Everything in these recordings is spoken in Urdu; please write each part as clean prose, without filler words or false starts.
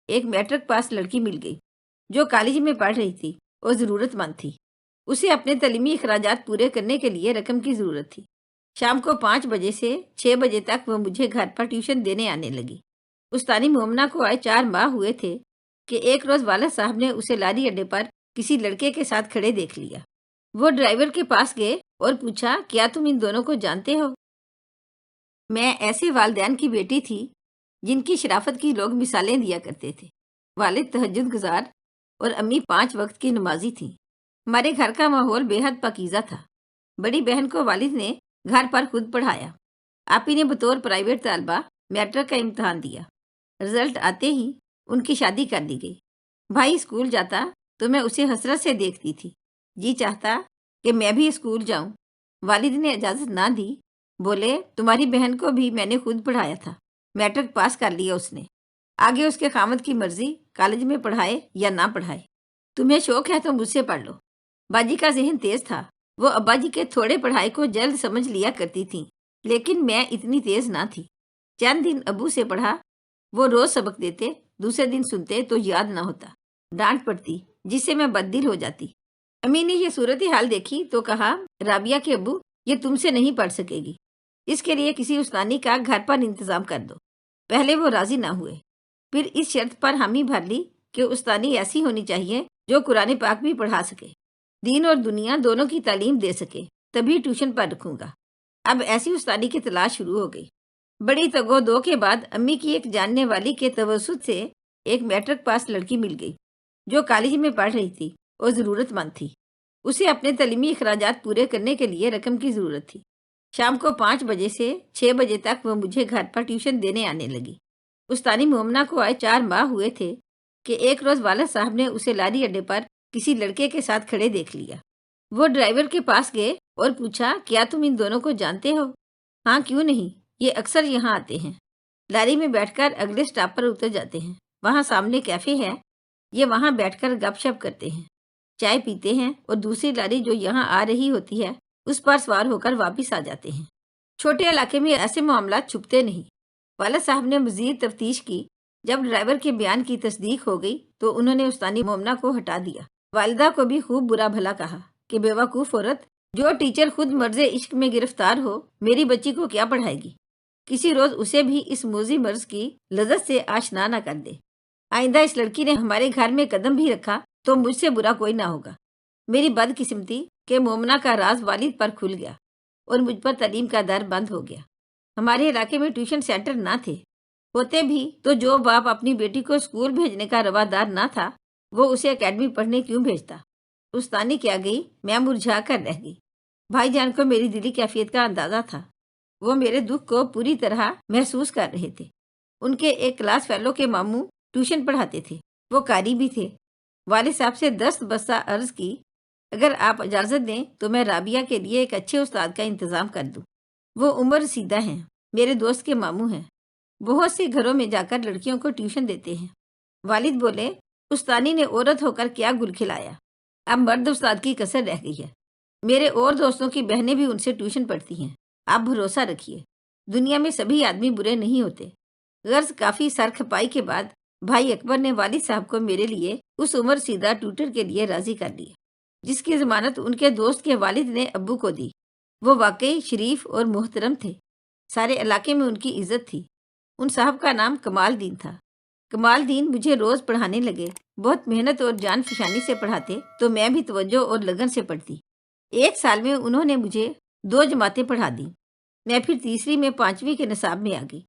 ایک میٹرک پاس لڑکی مل گئی جو کالج میں پڑھ رہی تھی اور ضرورت مند تھی۔ اسے اپنے تعلیمی اخراجات پورے کرنے کے لیے رقم کی ضرورت تھی۔ شام کو 5 بجے سے 6 بجے تک وہ مجھے گھر پر ٹیوشن دینے آنے لگی۔ استانی مومنہ کو آئے 4 ماہ ہوئے تھے کہ ایک روز والد صاحب نے اسے لاری اڈے پر کسی لڑکے کے ساتھ کھڑے دیکھ لیا۔ وہ ڈرائیور کے پاس گئے اور پوچھا، کیا تم ان دونوں کو جانتے ہو؟ میں ایسے والدین کی بیٹی تھی جن کی شرافت کی لوگ مثالیں دیا کرتے تھے۔ والد تہجد گزار اور امی 5 وقت کی نمازی تھیں۔ ہمارے گھر کا ماحول بے حد پاکیزہ تھا۔ بڑی بہن کو والد نے گھر پر خود پڑھایا۔ آپی نے بطور پرائیویٹ طالبہ میٹرک کا امتحان دیا۔ رزلٹ آتے ہی ان کی شادی کر دی گئی۔ بھائی اسکول جاتا تو میں اسے حسرت سے دیکھتی تھی۔ جی چاہتا کہ میں بھی اسکول جاؤں۔ والد نے اجازت نہ دی، بولے تمہاری بہن کو بھی میں نے خود پڑھایا تھا، میٹرک پاس کر لیا اس نے، آگے اس کے خامد کی مرضی کالج میں پڑھائے یا نہ پڑھائے، تمہیں شوق ہے تو مجھ سے پڑھ لو۔ باجی کا ذہن تیز تھا، وہ ابا جی کے تھوڑے پڑھائی کو جلد سمجھ لیا کرتی تھیں، لیکن میں اتنی تیز نہ تھی۔ چند دن ابو سے پڑھا، وہ روز سبق دیتے، دوسرے دن سنتے تو یاد نہ ہوتا، ڈانٹ پڑتی جس سے میں بددل ہو جاتی۔ امی نے یہ صورتحال دیکھی تو کہا، رابعہ کے ابو یہ تم سے نہیں پڑھ سکے گی، اس کے لیے کسی استانی کا گھر پر انتظام کر دو۔ پہلے وہ راضی نہ ہوئے، پھر اس شرط پر حامی بھر لی کہ استانی ایسی ہونی چاہیے جو قرآن پاک بھی پڑھا سکے، دین اور دنیا دونوں کی تعلیم دے سکے، تبھی ٹیوشن پر رکھوں گا۔ اب ایسی استانی کی تلاش شروع ہو گئی۔ بڑی تگو دو کے بعد امی کی ایک جاننے والی کے توسط سے ایک میٹرک پاس لڑکی مل گئی جو کالج میں پڑھ رہی تھی اور ضرورت مند تھی۔ اسے اپنے تعلیمی اخراجات پورے کرنے کے لیے رقم کی ضرورت تھی۔ شام کو 5 بجے سے 6 بجے تک وہ مجھے گھر پر ٹیوشن دینے آنے لگی۔ استانی مومنہ کو آئے 4 ماہ ہوئے تھے کہ ایک روز والد صاحب نے اسے لاری اڈے پر کسی لڑکے کے ساتھ کھڑے دیکھ لیا۔ وہ ڈرائیور کے پاس گئے اور پوچھا، کیا تم ان دونوں کو جانتے ہو؟ ہاں کیوں نہیں، یہ اکثر یہاں آتے ہیں۔ لاری میں بیٹھ کر اگلے سٹاپ پر اتر جاتے ہیں، وہاں سامنے کیفے ہے، یہ وہاں بیٹھ کر گپ شپ کرتے ہیں، چائے پیتے ہیں اور دوسری لاری جو یہاں آ رہی ہوتی ہے اس پر سوار ہو کر واپس آ جاتے ہیں۔ چھوٹے علاقے میں ایسے معاملات چھپتے نہیں۔ والد صاحب نے مزید تفتیش کی۔ جب ڈرائیور کے بیان کی تصدیق ہو گئی تو انہوں نے استانی مومنہ کو ہٹا دیا۔ والدہ کو بھی خوب برا بھلا کہا کہ بے وقوف عورت، جو ٹیچر خود مرض عشق میں گرفتار ہو میری بچی کو کیا پڑھائے گی؟ کسی روز اسے بھی اس موذی مرض کی لذت سے آشنا نہ کر دے۔ آئندہ اس لڑکی نے ہمارے گھر میں قدم بھی رکھا تو مجھ سے برا کوئی نہ ہوگا۔ میری بدقسمتی کہ مومنہ کا راز والد پر کھل گیا اور مجھ پر تعلیم کا در بند ہو گیا۔ ہمارے علاقے میں ٹیوشن سینٹر نہ تھے، ہوتے بھی تو جو باپ اپنی بیٹی کو اسکول بھیجنے کا روادار نہ تھا وہ اسے اکیڈمی پڑھنے کیوں بھیجتا؟ استانی کیا گئی، میں مرجھا کر رہ گئی۔ بھائی جان کو میری دلی کیفیت کا اندازہ تھا، وہ میرے دکھ کو پوری طرح محسوس کر رہے تھے۔ ان کے ایک کلاس فیلو کے ماموں ٹیوشن پڑھاتے تھے، وہ قاری بھی تھے۔ والد صاحب سے دست بستہ عرض کی، اگر آپ اجازت دیں تو میں رابعہ کے لیے ایک اچھے استاد کا انتظام کر دوں۔ وہ عمر رسیدہ ہیں، میرے دوست کے ماموں ہیں، بہت سے گھروں میں جا کر لڑکیوں کو ٹیوشن دیتے ہیں۔ والد بولے، استانی نے عورت ہو کر کیا گل کھلایا، اب مرد استاد کی کسر رہ گئی ہے۔ میرے اور دوستوں کی بہنیں بھی ان سے ٹیوشن پڑھتی ہیں، آپ بھروسہ رکھیے، دنیا میں سبھی آدمی برے نہیں ہوتے۔ غرض کافی سر کھپائی کے بعد بھائی اکبر نے والد صاحب کو میرے لیے اس عمر رسیدہ ٹیوٹر کے لیے راضی کر دیا، جس کی ضمانت ان کے دوست کے والد نے ابو کو دی۔ وہ واقعی شریف اور محترم تھے، سارے علاقے میں ان کی عزت تھی۔ ان صاحب کا نام کمال دین تھا۔ کمال دین مجھے روز پڑھانے لگے، بہت محنت اور جان فشانی سے پڑھاتے تو میں بھی توجہ اور لگن سے پڑھتی۔ 1 سال میں انہوں نے مجھے 2 جماعتیں پڑھا دیں۔ میں پھر تیسری میں 5ویں کے نصاب میں آ گئی۔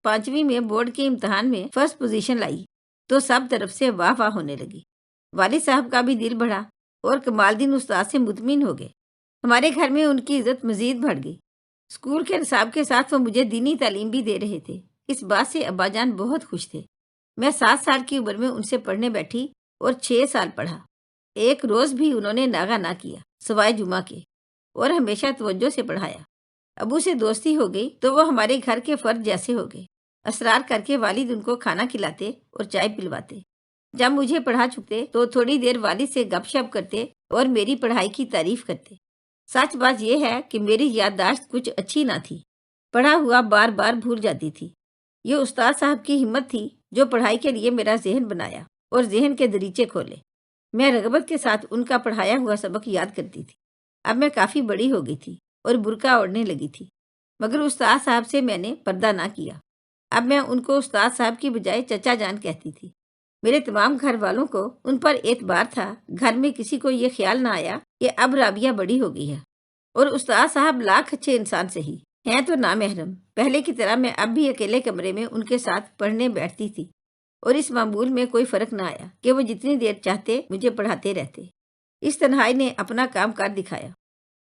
5ویں میں بورڈ کے امتحان میں فرسٹ پوزیشن لائی تو سب طرف سے واہ واہ ہونے لگی۔ والد صاحب کا بھی دل بڑھا اور کمال دین استاد سے مطمئن ہو گئے۔ ہمارے گھر میں ان کی عزت مزید بڑھ گئی۔ اسکول کے نصاب کے ساتھ وہ مجھے دینی تعلیم بھی دے رہے تھے، اس بات سے ابا جان بہت خوش تھے۔ میں 7 سال کی عمر میں ان سے پڑھنے بیٹھی اور 6 سال پڑھا۔ ایک روز بھی انہوں نے ناغہ نہ کیا سوائے جمعہ کے، اور ہمیشہ توجہ سے پڑھایا۔ ابو سے دوستی ہو گئی تو وہ ہمارے گھر کے فرد جیسے ہو گئے۔ اسرار کر کے والد ان کو کھانا کھلاتے اور چائے پلواتے۔ جب مجھے پڑھا چکتے تو تھوڑی دیر والد سے گپ شپ کرتے اور میری پڑھائی کی تعریف کرتے۔ سچ بات یہ ہے کہ میری یادداشت کچھ اچھی نہ تھی، پڑھا ہوا بار بار بھول جاتی تھی۔ یہ استاد صاحب کی ہمت تھی جو پڑھائی کے لیے میرا ذہن بنایا اور ذہن کے دریچے کھولے۔ میں رغبت کے ساتھ ان کا پڑھایا ہوا سبق یاد کرتی تھی۔ اب میں کافی بڑی ہو گئی تھی اور برقع اوڑھنے لگی تھی، مگر استاد صاحب سے میں نے پردہ نہ کیا۔ اب میں ان کو استاد صاحب کی بجائے چچا جان کہتی تھی۔ میرے تمام گھر والوں کو ان پر اعتبار تھا۔ گھر میں کسی کو یہ خیال نہ آیا کہ اب رابعہ بڑی ہو گئی ہے، اور استاد صاحب لاکھ اچھے انسان صحیح ہیں تو نامحرم۔ پہلے کی طرح میں اب بھی اکیلے کمرے میں ان کے ساتھ پڑھنے بیٹھتی تھی، اور اس معمول میں کوئی فرق نہ آیا کہ وہ جتنی دیر چاہتے مجھے پڑھاتے رہتے۔ اس تنہائی نے اپنا کام کر دکھایا۔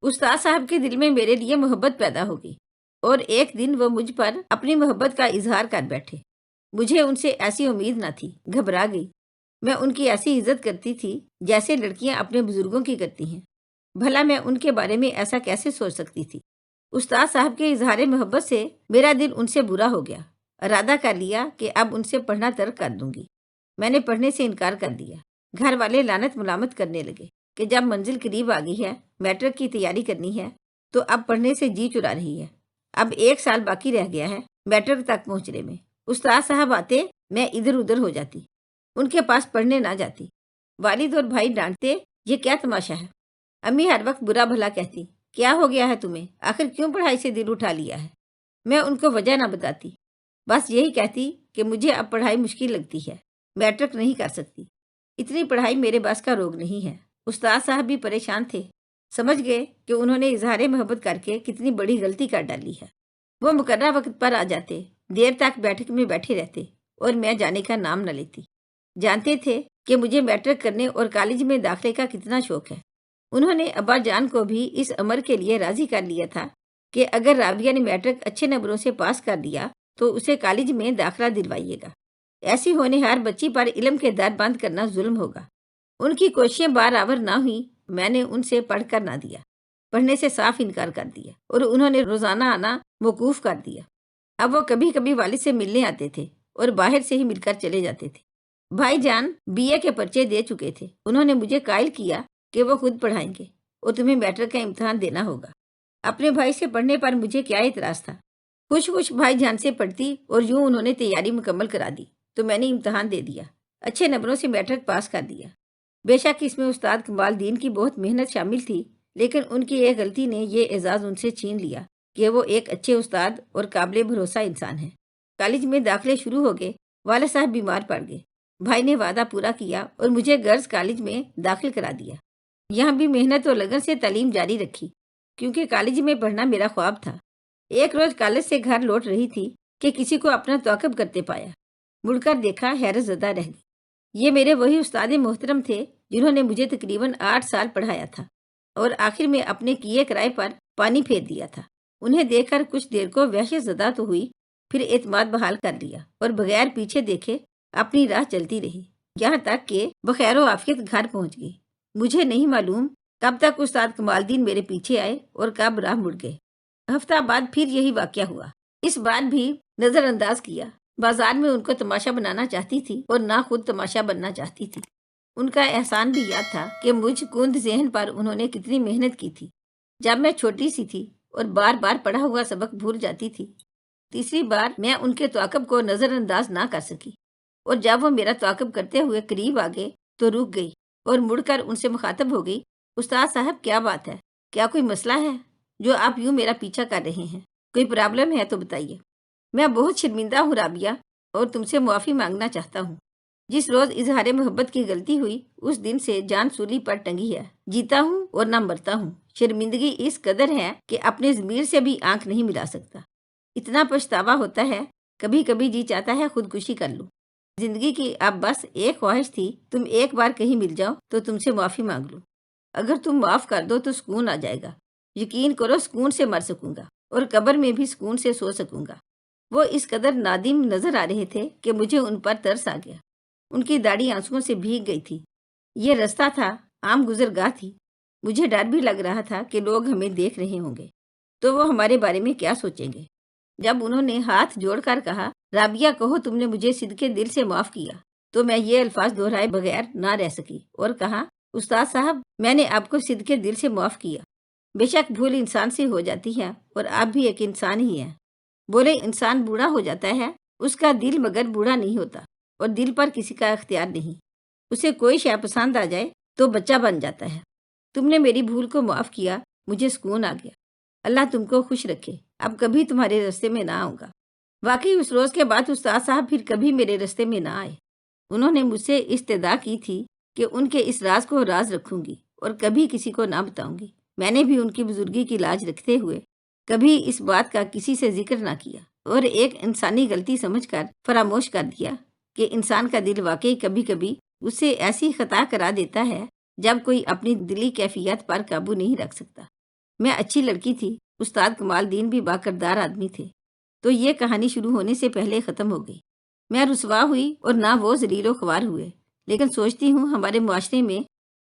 استاد صاحب کے دل میں میرے لیے محبت پیدا ہو گئی، اور ایک دن وہ مجھ پر اپنی محبت کا اظہار کر بیٹھے۔ مجھے ان سے ایسی امید نہ تھی، گھبرا گئی۔ میں ان کی ایسی عزت کرتی تھی جیسے لڑکیاں اپنے بزرگوں کی کرتی ہیں۔ بھلا میں ان کے بارے میں ایسا کیسے سوچ سکتی تھی؟ استاد صاحب کے اظہار محبت سے میرا دل ان سے برا ہو گیا۔ ارادہ کر لیا کہ اب ان سے پڑھنا ترک کر دوں گی۔ میں نے پڑھنے سے انکار کر دیا۔ گھر والے لعنت ملامت کرنے لگے کہ جب منزل قریب آ گئی ہے، میٹرک کی تیاری کرنی ہے، تو اب پڑھنے سے جی چرا رہی ہے۔ اب 1 سال باقی رہ گیا ہے میٹرک تک پہنچنے میں۔ استاد صاحب آتے، میں ادھر ادھر ہو جاتی، ان کے پاس پڑھنے نہ جاتی۔ والد اور بھائی ڈانٹتے، یہ کیا تماشا ہے؟ امی ہر وقت برا بھلا کہتی، کیا ہو گیا ہے تمہیں؟ آخر کیوں پڑھائی سے دل اٹھا لیا ہے؟ میں ان کو وجہ نہ بتاتی، بس یہی کہتی کہ مجھے اب پڑھائی مشکل لگتی ہے، میٹرک نہیں کر سکتی، اتنی پڑھائی میرے بس کا روگ نہیں ہے۔ استاد صاحب بھی پریشان تھے، سمجھ گئے کہ انہوں نے اظہار محبت کر کے کتنی بڑی غلطی کر ڈالی ہے۔ وہ مقررہ وقت پر آ جاتے، دیر تک بیٹھک میں بیٹھے رہتے، اور میں جانے کا نام نہ لیتی۔ جانتے تھے کہ مجھے میٹرک کرنے اور کالج میں داخلے کا کتنا شوق ہے۔ انہوں نے ابا جان کو بھی اس امر کے لیے راضی کر لیا تھا کہ اگر رابعہ نے میٹرک اچھے نمبروں سے پاس کر لیا تو اسے کالج میں داخلہ دلوائیے گا۔ ایسی ہونہار بچی پر علم کے در بند کرنا ظلم ہوگا۔ ان کی کوششیں بارآور نہ ہوئیں، میں نے ان سے پڑھ کر نہ دیا، پڑھنے سے صاف انکار کر دیا، اور انہوں نے روزانہ آنا موقوف کر دیا۔ اب وہ کبھی کبھی والد سے ملنے آتے تھے اور باہر سے ہی مل کر چلے جاتے تھے۔ بھائی جان BA کے پرچے دے چکے تھے، انہوں نے مجھے قائل کیا کہ وہ خود پڑھائیں گے اور تمہیں میٹرک کا امتحان دینا ہوگا۔ اپنے بھائی سے پڑھنے پر مجھے کیا اعتراض تھا؟ خوش بھائی جان سے پڑھتی، اور یوں انہوں نے تیاری مکمل کرا دی تو میں نے امتحان دے دیا، اچھے نمبروں سے میٹرک پاس کر دیا۔ بے شک اس میں استاد کمال دین کی بہت محنت شامل تھی، لیکن ان کی ایک غلطی نے یہ اعزاز ان سے چھین لیا کہ وہ ایک اچھے استاد اور قابل بھروسہ انسان ہیں۔ کالج میں داخلے شروع ہو گئے، والد صاحب بیمار پڑ گئے۔ بھائی نے وعدہ پورا کیا اور مجھے گرلز کالج میں داخل کرا دیا۔ یہاں بھی محنت اور لگن سے تعلیم جاری رکھی، کیونکہ کالج میں پڑھنا میرا خواب تھا۔ ایک روز کالج سے گھر لوٹ رہی تھی کہ کسی کو اپنا تعاقب کرتے پایا۔ مڑ کر دیکھا، حیرت زدہ رہ گئی۔ یہ میرے وہی استاد محترم تھے جنہوں نے مجھے تقریباً 8 سال پڑھایا تھا اور آخر میں اپنے کیے کرائے پر پانی پھیر دیا تھا۔ انہیں دیکھ کر کچھ دیر کو وحشت زدہ تو ہوئی، پھر اعتماد بحال کر لیا اور بغیر پیچھے دیکھے اپنی راہ چلتی رہی، یہاں تک کہ بخیر و عافیت گھر پہنچ گئی۔ مجھے نہیں معلوم کب تک استاد کمال دین میرے پیچھے آئے اور کب راہ مڑ گئے۔ ہفتہ بعد پھر یہی واقعہ ہوا۔ اس بار بھی نظر انداز کیا۔ بازار میں ان کو تماشا بنانا چاہتی تھی اور نہ خود تماشا بننا چاہتی تھی۔ ان کا احسان بھی یاد تھا کہ مجھ کند ذہن پر انہوں نے کتنی محنت کی تھی۔ جب میں چھوٹی سی تھی اور بار بار پڑھا ہوا سبق بھول جاتی تھی، تیسری بار میں ان کے تعاقب کو نظر انداز نہ کر سکی، اور جب وہ میرا تعاقب کرتے ہوئے قریب آ گئے تو رک گئی اور مڑ کر ان سے مخاطب ہو گئی، استاد صاحب کیا بات ہے؟ کیا کوئی مسئلہ ہے جو آپ یوں میرا پیچھا کر رہے ہیں؟ کوئی پرابلم ہے تو بتائیے۔ میں بہت شرمندہ ہوں رابعہ، اور تم سے معافی مانگنا چاہتا ہوں۔ جس روز اظہار محبت کی غلطی ہوئی اس دن سے جان سولی پر ٹنگی ہے۔ جیتا ہوں اور نہ مرتا ہوں۔ شرمندگی اس قدر ہے کہ اپنے ضمیر سے بھی آنکھ نہیں ملا سکتا۔ اتنا پچھتاوا ہوتا ہے، کبھی کبھی جی چاہتا ہے خودکشی کر لوں۔ زندگی کی اب بس ایک خواہش تھی، تم ایک بار کہیں مل جاؤ تو تم سے معافی مانگ لوں۔ اگر تم معاف کر دو تو سکون آ جائے گا۔ یقین کرو سکون سے مر سکوں گا اور قبر میں بھی سکون سے سو سکوں گا۔ وہ اس قدر نادم نظر آ رہے تھے کہ مجھے ان پر ترس آ گیا۔ ان کی داڑھی آنسوؤں سے بھیگ گئی تھی۔ یہ رستہ تھا، عام گزرگاہ تھی۔ مجھے ڈر بھی لگ رہا تھا کہ لوگ ہمیں دیکھ رہے ہوں گے تو وہ ہمارے بارے میں کیا سوچیں گے۔ جب انہوں نے ہاتھ جوڑ کر کہا، رابعہ کہو تم نے مجھے صدقے دل سے معاف کیا، تو میں یہ الفاظ دہرائے بغیر نہ رہ سکی اور کہا، استاد صاحب میں نے آپ کو صدقے دل سے معاف کیا۔ بے شک بھول انسان سے ہو جاتی ہے اور آپ بھی ایک انسان ہی ہیں۔ بولے انسان بوڑھا ہو جاتا ہے اس کا دل مگر بوڑھا نہیں ہوتا اور دل پر کسی کا اختیار نہیں۔ اسے کوئی شے پسند آ جائے تو بچہ بن جاتا ہے۔ تم نے میری بھول کو معاف کیا، مجھے سکون آ گیا۔ اللہ تم کو خوش رکھے، اب کبھی تمہارے راستے میں نہ آؤں گا۔ واقعی اس روز کے بعد استاد صاحب پھر کبھی میرے راستے میں نہ آئے۔ انہوں نے مجھ سے استدعا کی تھی کہ ان کے اس راز کو راز رکھوں گی اور کبھی کسی کو نہ بتاؤں گی۔ میں نے بھی ان کی بزرگی کی لاج رکھتے ہوئے کبھی اس بات کا کسی سے ذکر نہ کیا اور ایک انسانی غلطی سمجھ کر فراموش کر دیا کہ انسان کا دل واقعی کبھی کبھی اسے ایسی خطا کرا دیتا ہے جب کوئی اپنی دلی کیفیت پر قابو نہیں رکھ سکتا۔ میں اچھی لڑکی تھی، استاد کمال دین بھی باکردار آدمی تھے، تو یہ کہانی شروع ہونے سے پہلے ختم ہو گئی۔ میں رسوا ہوئی اور نہ وہ ذلیل و خوار ہوئے، لیکن سوچتی ہوں ہمارے معاشرے میں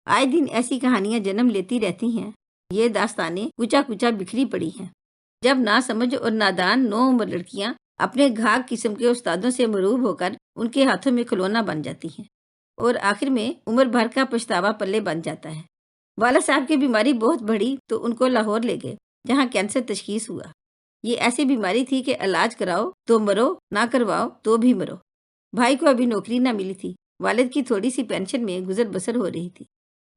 آئے دن ایسی کہانیاں جنم لیتی رہتی ہیں۔ یہ داستانیں کچا کچا بکھری پڑی ہیں، جب نہ سمجھ اور نادان نو عمر لڑکیاں اپنے گھاگ قسم کے استادوں سے مروب ہو کر ان کے ہاتھوں میں کھلونا بن جاتی ہیں اور آخر میں عمر بھر کا پچھتاوا پلے بن جاتا ہے۔ والد صاحب کی بیماری بہت بڑھی تو ان کو لاہور لے گئے، جہاں کینسر تشخیص ہوا۔ یہ ایسی بیماری تھی کہ علاج کراؤ تو مرو، نہ کرواؤ تو بھی مرو۔ بھائی کو ابھی نوکری نہ ملی تھی، والد کی تھوڑی سی پینشن میں گزر بسر ہو رہی تھی۔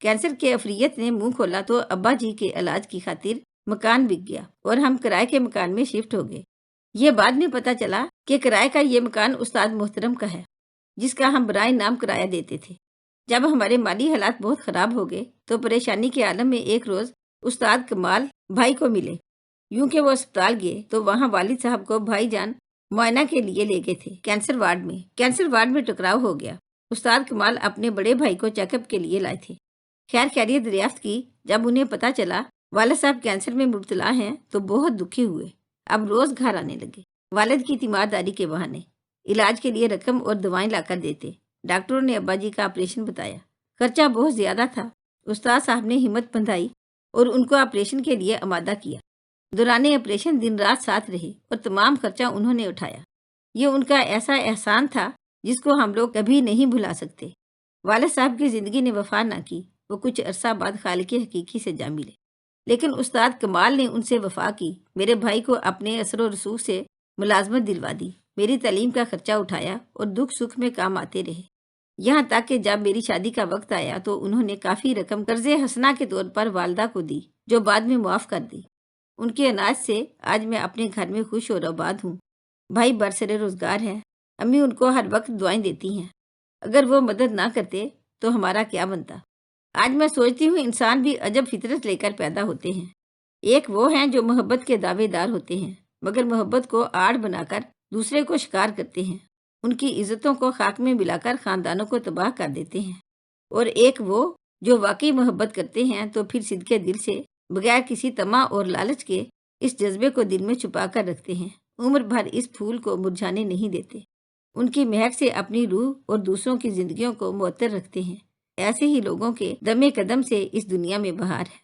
کینسر کے افریت نے منہ کھولا تو ابا جی کے علاج کی خاطر مکان بک گیا اور ہم کرائے کے مکان میں شفٹ ہو گئے۔ یہ بعد میں پتہ چلا کہ کرائے کا یہ مکان استاد محترم کا ہے، جس کا ہم برائے نام کرایہ دیتے تھے۔ جب ہمارے مالی حالات بہت خراب ہو گئے تو پریشانی کے عالم میں ایک روز استاد کمال بھائی کو ملے۔ یوں کہ وہ اسپتال گئے تو وہاں والد صاحب کو بھائی جان معائنہ کے لیے لے گئے تھے کینسر وارڈ میں ٹکراؤ ہو گیا۔ استاد کمال اپنے بڑے بھائی کو چیک اپ کے لیے لائے تھے، خیر خیریت دریافت کی۔ جب انہیں پتہ چلا والد صاحب کینسر میں مبتلا ہیں تو بہت دکھی ہوئے، اب روز گھر آنے لگے، والد کی تیمارداری کے بہانے علاج کے لیے رقم اور دوائیں لا کر دیتے۔ ڈاکٹروں نے ابا جی کا آپریشن بتایا، خرچہ بہت زیادہ تھا۔ استاد صاحب نے ہمت بندھائی اور ان کو آپریشن کے لیے آمادہ کیا۔ دوران آپریشن دن رات ساتھ رہے اور تمام خرچہ انہوں نے اٹھایا۔ یہ ان کا ایسا احسان تھا جس کو ہم لوگ کبھی نہیں بھلا سکتے۔ والد صاحب کی زندگی نے وفا نہ کی، وہ کچھ عرصہ بعد خالق حقیقی سے جا ملے، لیکن استاد کمال نے ان سے وفا کی، میرے بھائی کو اپنے اثر و رسوخ سے ملازمت دلوا دی، میری تعلیم کا خرچہ اٹھایا اور دکھ سکھ میں کام آتے رہے، یہاں تک کہ جب میری شادی کا وقت آیا تو انہوں نے کافی رقم قرض حسنہ کے طور پر والدہ کو دی، جو بعد میں معاف کر دی۔ ان کے عنایت سے آج میں اپنے گھر میں خوش اور آباد ہوں۔ بھائی برسر روزگار ہے، امی ان کو ہر وقت دعائیں دیتی ہیں۔ اگر وہ مدد نہ کرتے تو ہمارا کیا بنتا؟ آج میں سوچتی ہوں انسان بھی عجب فطرت لے کر پیدا ہوتے ہیں۔ ایک وہ ہیں جو محبت کے دعوے دار ہوتے ہیں مگر محبت کو آڑ بنا کر دوسرے کو شکار کرتے ہیں، ان کی عزتوں کو خاک میں ملا کر خاندانوں کو تباہ کر دیتے ہیں۔ اور ایک وہ جو واقعی محبت کرتے ہیں تو پھر صدقے دل سے بغیر کسی طمع اور لالچ کے اس جذبے کو دل میں چھپا کر رکھتے ہیں، عمر بھر اس پھول کو مرجھانے نہیں دیتے، ان کی مہک سے اپنی روح اور دوسروں کی زندگیوں کو معطر رکھتے ہیں۔ ایسے ہی لوگوں کے دم قدم سے اس دنیا میں بہار ہے۔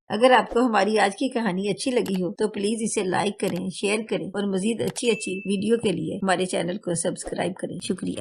اگر آپ کو ہماری آج کی کہانی اچھی لگی ہو تو پلیز اسے لائک کریں، شیئر کریں اور مزید اچھی ویڈیو کے لیے ہمارے چینل کو سبسکرائب کریں۔ شکریہ۔